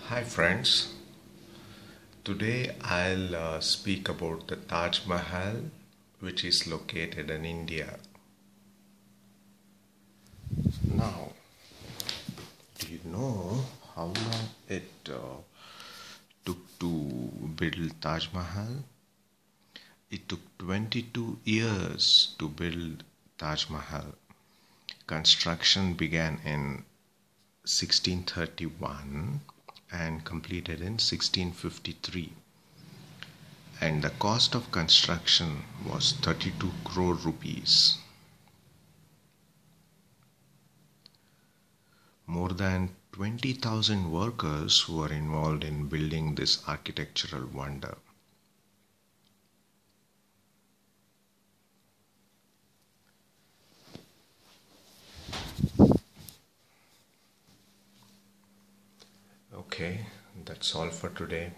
Hi friends, today I'll speak about the Taj Mahal, which is located in India. Now, do you know how long it took to build Taj Mahal? It took 22 years to build Taj Mahal. Construction began in 1631 and completed in 1653. And the cost of construction was 32 crore rupees. More than 20,000 workers were involved in building this architectural wonder. Okay, that's all for today.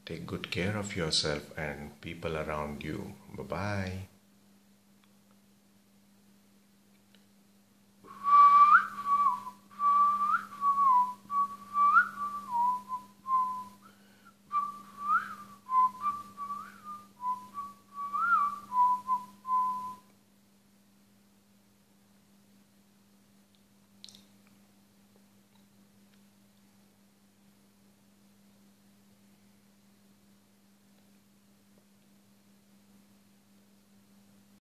Take good care of yourself and people around you. Bye bye.